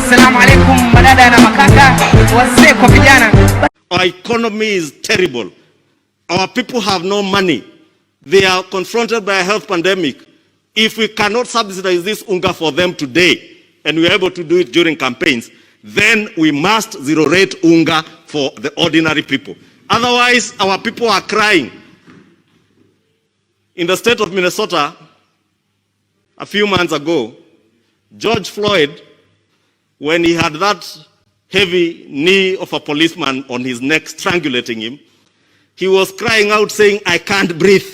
Assalamu alaikum madada na makaka, wazee kwa vijana. Our economy is terrible. Our people have no money. They are confronted by a health pandemic. If we cannot subsidize this unga for them today, and we are able to do it during campaigns, then we must zero rate unga for the ordinary people. Otherwise, our people are crying. In the state of Minnesota, a few months ago, George Floyd, when he had that heavy knee of a policeman on his neck strangulating him, he was crying out saying, "I can't breathe."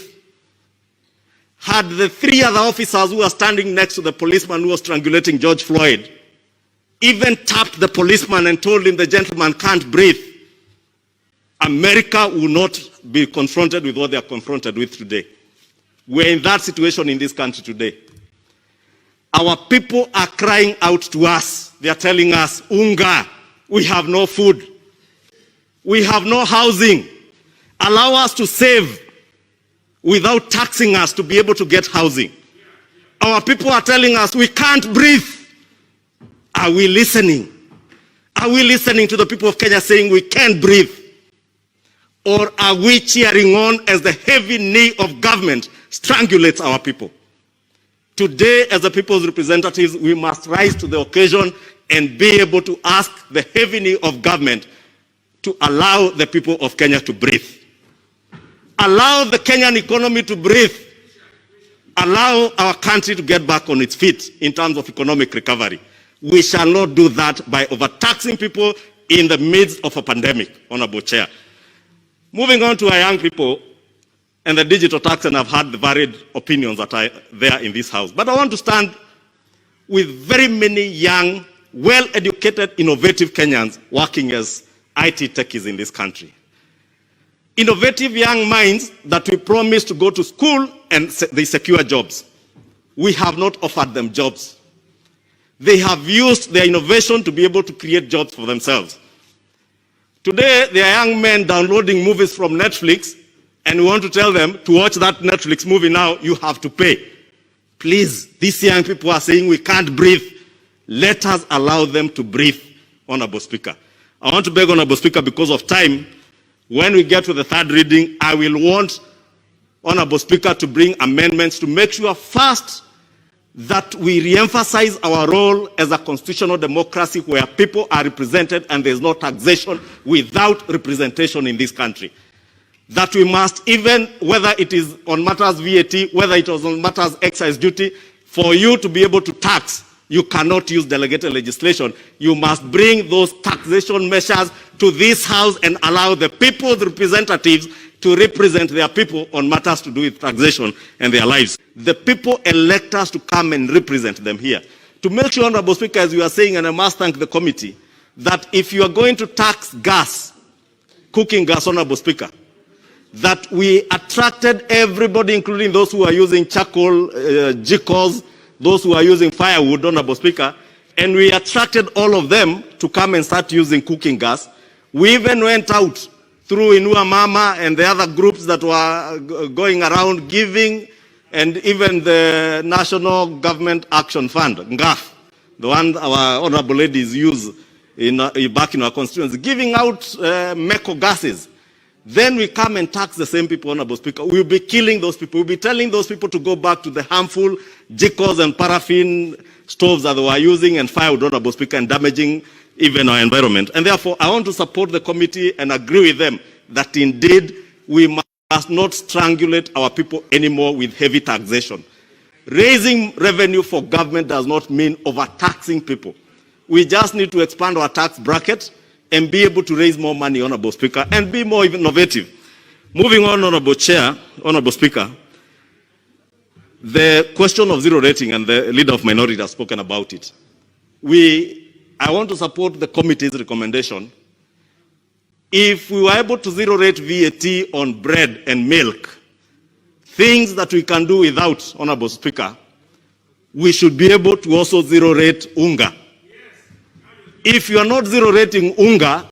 Had the three other officers who were standing next to the policeman who was strangulating George Floyd even tapped the policeman and told him the gentleman can't breathe, America will not be confronted with what they are confronted with today. We're in that situation in this country today. Our people are crying out to us. They are telling us, "Unga, we have no food. We have no housing. Allow us to save without taxing us to be able to get housing." Our people are telling us, "We can't breathe." Are we listening? Are we listening to the people of Kenya saying we can't breathe? Or are we cheering on as the heavy knee of government strangulates our people? Today, as the people's representatives, we must rise to the occasion and be able to ask the heavy knee of government to allow the people of Kenya to breathe. Allow the Kenyan economy to breathe. Allow our country to get back on its feet in terms of economic recovery. We shall not do that by overtaxing people in the midst of a pandemic, Honorable Chair. Moving on to our young people and the digital tax, and I've had the varied opinions that are there in this house. But I want to stand with very many young, well-educated, innovative Kenyans working as IT techies in this country. Innovative young minds that we promised to go to school and they secure jobs. We have not offered them jobs. They have used their innovation to be able to create jobs for themselves. Today, there are young men downloading movies from Netflix, and we want to tell them to watch that Netflix movie now, you have to pay. Please, these young people are saying we can't breathe. Let us allow them to breathe, Honorable Speaker. I want to beg, Honorable Speaker, because of time, when we get to the third reading, I will want Honorable Speaker to bring amendments to make sure first that we re-emphasize our role as a constitutional democracy where people are represented and there's no taxation without representation in this country. That we must, even whether it is on matters VAT, whether it was on matters excise duty, for you to be able to tax, you cannot use delegated legislation. You must bring those taxation measures to this house and allow the people's representatives to represent their people on matters to do with taxation and their lives. The people elect us to come and represent them here. To make sure, Honorable Speaker, as you are saying, and I must thank the committee, that if you are going to tax gas, cooking gas, Honorable Speaker, that we attracted everybody, including those who are using charcoal, jikos, those who are using firewood, Honorable Speaker, and we attracted all of them to come and start using cooking gas. We even went out through Inua Mama and the other groups that were going around giving, and even the National Government Action Fund, NGAF, the one our honorable ladies use back in our constituency, giving out MECO gases. Then we come and tax the same people, Honorable Speaker. We'll be killing those people. We'll be telling those people to go back to the harmful jikos and paraffin stoves that they were using and firewood, Honorable Speaker, and damaging even our environment. And therefore, I want to support the committee and agree with them that indeed we must not strangulate our people anymore with heavy taxation. Raising revenue for government does not mean overtaxing people. We just need to expand our tax bracket and be able to raise more money, Honorable Speaker, and be more innovative. Moving on, Honorable Chair, Honorable Speaker, the question of zero rating, and the leader of minority has spoken about it. I want to support the committee's recommendation. If we were able to zero rate VAT on bread and milk, things that we can do without, Honorable Speaker, we should be able to also zero rate unga. If you are not zero rating unga,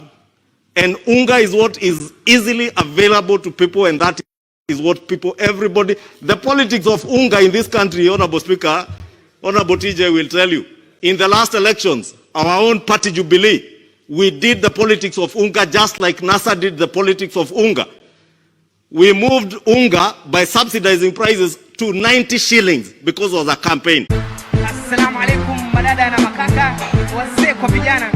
and unga is what is easily available to people, and that is what people, everybody, the politics of unga in this country, Honorable Speaker, Honorable TJ will tell you, in the last elections, our own party Jubilee, we did the politics of unga just like NASA did the politics of unga. We moved unga by subsidizing prices to 90 shillings because of the campaign. Assalamu alaikum madada na makaka, wazee kwa vijana.